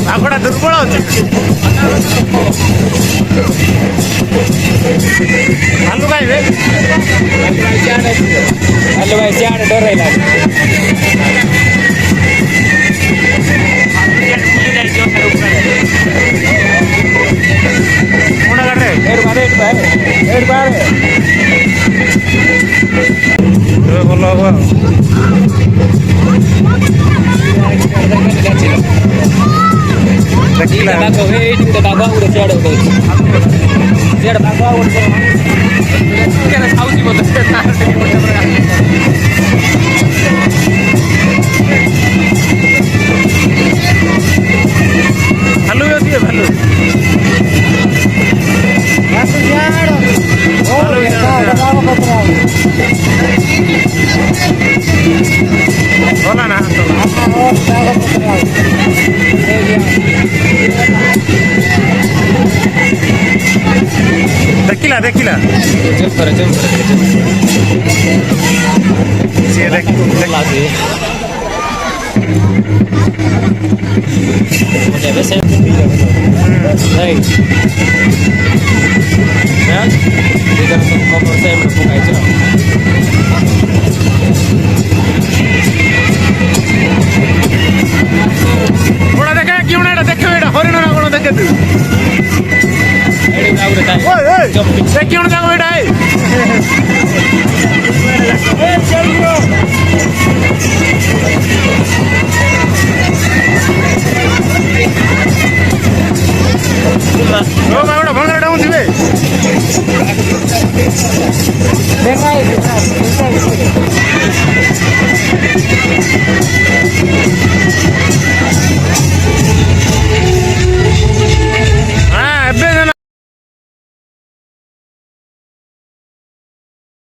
ବାଘଟା ଦୁର୍ବଳ ଅଛି। ଭାଲୁ ଖାଇବେ हेलो भाई सियाड़े डर रही लाग ଭଲ ହବ ଆଉ। ଦେଖିଲା ଏଇଠି ଗୋଟେ ବାଘ ଗୋଟେ ସିଆଡ଼େ ଗୋଟେ ଅଛି ସିଆଡ଼େ ବାଘ ଗୋଟେ ଖାଉଛି ବୋଧେ ଭାଲୁ ବି ଅଛି ଭାଲୁ ଗଲା ନା ଦେଖିଲା ଦେଖିଲା ସିଏ deve ser comida aí né fica no como sempre com aí já बड़ा देखा क्यों ना देखे बेटा हरिण ना कोन देखे तू एडी ना उड़ता है ओए ओए देख क्यों ना जाओ बेटा ए चल ब्रो ओ बाबा भंगरा डाउन दिबे देखा है